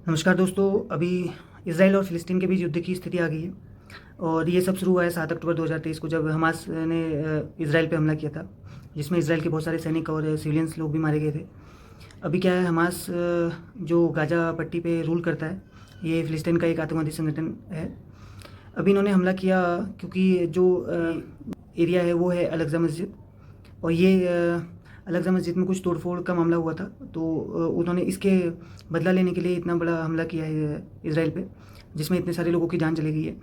नमस्कार दोस्तों। अभी इसराइल और फ़िलिस्तीन के बीच युद्ध की स्थिति आ गई है और ये सब शुरू हुआ है 7 अक्टूबर 2023 को, जब हमास ने इसराइल पे हमला किया था, जिसमें इसराइल के बहुत सारे सैनिक और सिविलियंस लोग भी मारे गए थे। अभी क्या है, हमास जो गाज़ा पट्टी पे रूल करता है, ये फ़िलिस्तीन का एक आतंकवादी संगठन है। अभी इन्होंने हमला किया क्योंकि जो एरिया है वो है अल-अक़सा मस्जिद, और ये अल-अक़सा मस्जिद में कुछ तोड़फोड़ का मामला हुआ था। तो उन्होंने इसके बदला लेने के लिए इतना बड़ा हमला किया है इसराइल पे, जिसमें इतने सारे लोगों की जान चली गई है।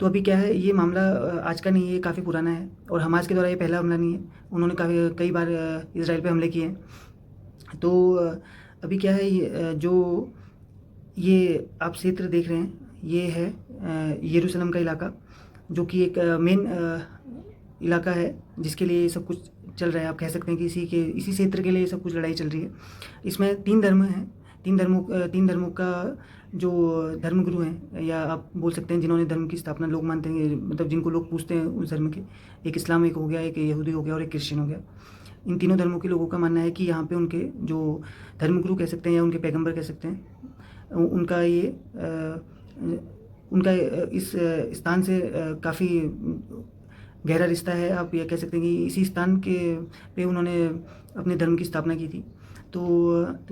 तो अभी क्या है, ये मामला आज का नहीं है, ये काफ़ी पुराना है और हमास के द्वारा ये पहला हमला नहीं है। उन्होंने कई बार इसराइल पे हमले किए हैं। तो अभी क्या है, ये आप क्षेत्र देख रहे हैं, ये है यरूशलेम का इलाका, जो कि एक मेन इलाका है जिसके लिए ये सब कुछ चल रहा है। आप कह सकते हैं कि इसी क्षेत्र के लिए सब कुछ लड़ाई चल रही है। इसमें 3 धर्म हैं। 3 धर्मों का जो धर्मगुरु हैं, या आप बोल सकते हैं जिन्होंने धर्म की स्थापना लोग मानते हैं, मतलब जिनको लोग पूजते हैं उस धर्म के, एक इस्लाम एक हो गया, एक यहूदी हो गया और एक क्रिश्चियन हो गया। इन तीनों धर्मों के लोगों का मानना है कि यहाँ पे उनके जो धर्मगुरु कह सकते हैं या उनके पैगंबर कह सकते हैं, उनका इस स्थान से काफ़ी गहरा रिश्ता है। आप ये कह सकते हैं कि इसी स्थान के पे उन्होंने अपने धर्म की स्थापना की थी। तो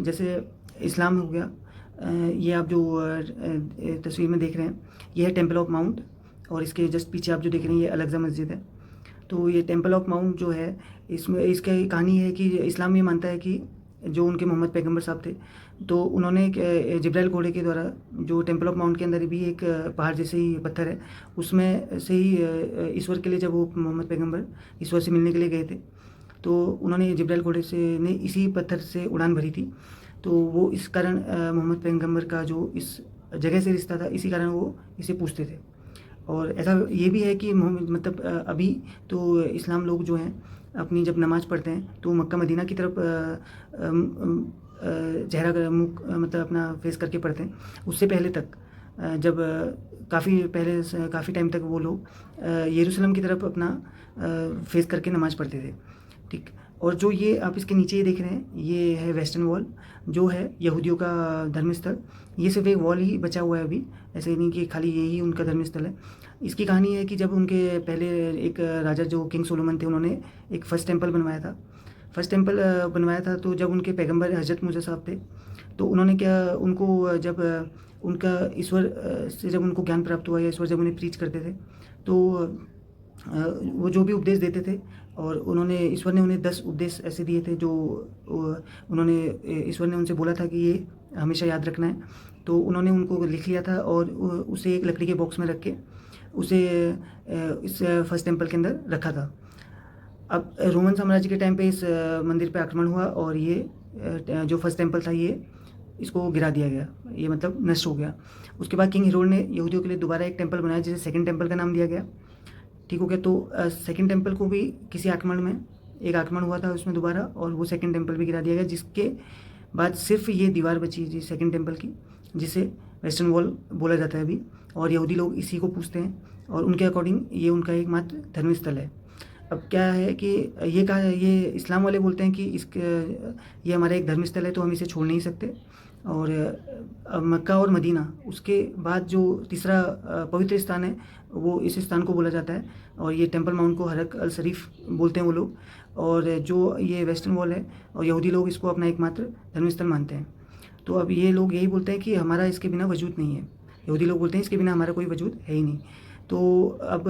जैसे इस्लाम हो गया, ये आप जो तस्वीर में देख रहे हैं, ये है टेम्पल ऑफ माउंट, और इसके जस्ट पीछे आप जो देख रहे हैं ये अल-अक़सा मस्जिद है। तो ये टेम्पल ऑफ माउंट जो है, इसमें इसकी कहानी है कि इस्लाम ये मानता है कि जो उनके मोहम्मद पैगंबर साहब थे, तो उन्होंने एक जिब्राइल घोड़े के द्वारा, जो टेम्पल ऑफ माउंट के अंदर भी एक पहाड़ जैसे ही पत्थर है, उसमें से ही ईश्वर के लिए, जब वो मोहम्मद पैगंबर ईश्वर से मिलने के लिए गए थे, तो उन्होंने जिब्राइल घोड़े से ने इसी पत्थर से उड़ान भरी थी। तो वो इस कारण मोहम्मद पैगंबर का जो इस जगह से रिश्ता था, इसी कारण वो इसे पूजते थे। और ऐसा ये भी है कि मतलब अभी तो इस्लाम लोग जो हैं, अपनी जब नमाज़ पढ़ते हैं तो मक्का मदीना की तरफ चेहरा कर मुँह मतलब अपना फेस करके पढ़ते हैं। उससे पहले तक जब काफ़ी टाइम तक वो लोग यरूशलेम की तरफ अपना फेस करके नमाज़ पढ़ते थे। ठीक। और जो ये आप इसके नीचे ये देख रहे हैं, ये है वेस्टर्न वॉल, जो है यहूदियों का धर्मस्थल। ये सिर्फ एक वॉल ही बचा हुआ है अभी, ऐसे नहीं कि खाली यही उनका धर्मस्थल है। इसकी कहानी है कि जब उनके पहले एक राजा जो किंग सोलोमन थे, उन्होंने एक फर्स्ट टेम्पल बनवाया था। तो जब उनके पैगंबर हज़रत मूसा साहब थे, तो उन्होंने जब उनका ईश्वर से जब उनको ज्ञान प्राप्त हुआ, या ईश्वर जब उन्हें प्रीच करते थे, तो वो जो भी उपदेश देते थे, और ईश्वर ने उन्हें 10 उपदेश ऐसे दिए थे जो ईश्वर ने उनसे बोला था कि ये हमेशा याद रखना है। तो उन्होंने उनको लिख लिया था और उसे एक लकड़ी के बॉक्स में रख के उसे इस फर्स्ट टेम्पल के अंदर रखा था। अब रोमन साम्राज्य के टाइम पे इस मंदिर पे आक्रमण हुआ और ये जो फर्स्ट टेम्पल था, ये इसको गिरा दिया गया, ये मतलब नष्ट हो गया। उसके बाद किंग हेरोड ने यहूदियों के लिए दोबारा एक टेम्पल बनाया, जिसे सेकंड टेम्पल का नाम दिया गया। ठीक हो गया। तो सेकंड टेम्पल को भी किसी एक आक्रमण हुआ था उसमें दोबारा, और वो सेकंड टेम्पल भी गिरा दिया गया, जिसके बाद सिर्फ ये दीवार बची जी सेकंड टेम्पल की, जिसे वेस्टर्न वॉल बोला जाता है अभी, और यहूदी लोग इसी को पूजते हैं, और उनके अकॉर्डिंग ये उनका एकमात्र धर्मस्थल है। अब क्या है कि ये इस्लाम वाले बोलते हैं कि ये हमारा एक धर्मस्थल है, तो हम इसे छोड़ नहीं सकते। और मक्का और मदीना, उसके बाद जो तीसरा पवित्र स्थान है, वो इस स्थान को बोला जाता है, और ये टेम्पल माउंट को हरक अल शरीफ बोलते हैं वो लोग। और जो ये वेस्टर्न वॉल है, और यहूदी लोग इसको अपना एकमात्र धर्मस्थल मानते हैं। तो अब ये लोग यही बोलते हैं कि हमारा इसके बिना वजूद नहीं है। यहूदी लोग बोलते हैं इसके बिना हमारा कोई वजूद है ही नहीं। तो अब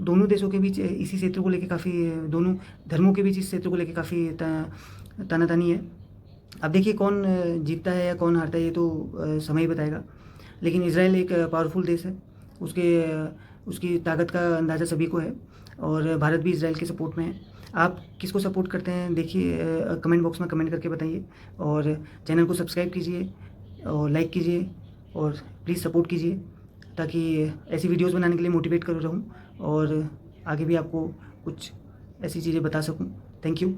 दोनों देशों के बीच इसी क्षेत्र को लेके दोनों धर्मों के बीच इस क्षेत्र को लेके काफ़ी तानातानी है। अब देखिए कौन जीतता है या कौन हारता है, ये तो समय ही बताएगा। लेकिन इज़राइल एक पावरफुल देश है, उसकी ताकत का अंदाज़ा सभी को है, और भारत भी इज़राइल के सपोर्ट में है। आप किसको सपोर्ट करते हैं, देखिए कमेंट बॉक्स में कमेंट करके बताइए, और चैनल को सब्सक्राइब कीजिए और लाइक कीजिए, और प्लीज़ सपोर्ट कीजिए, ताकि ऐसी वीडियोज़ बनाने के लिए मोटिवेट कर रहूँ, और आगे भी आपको कुछ ऐसी चीज़ें बता सकूँ। Thank you.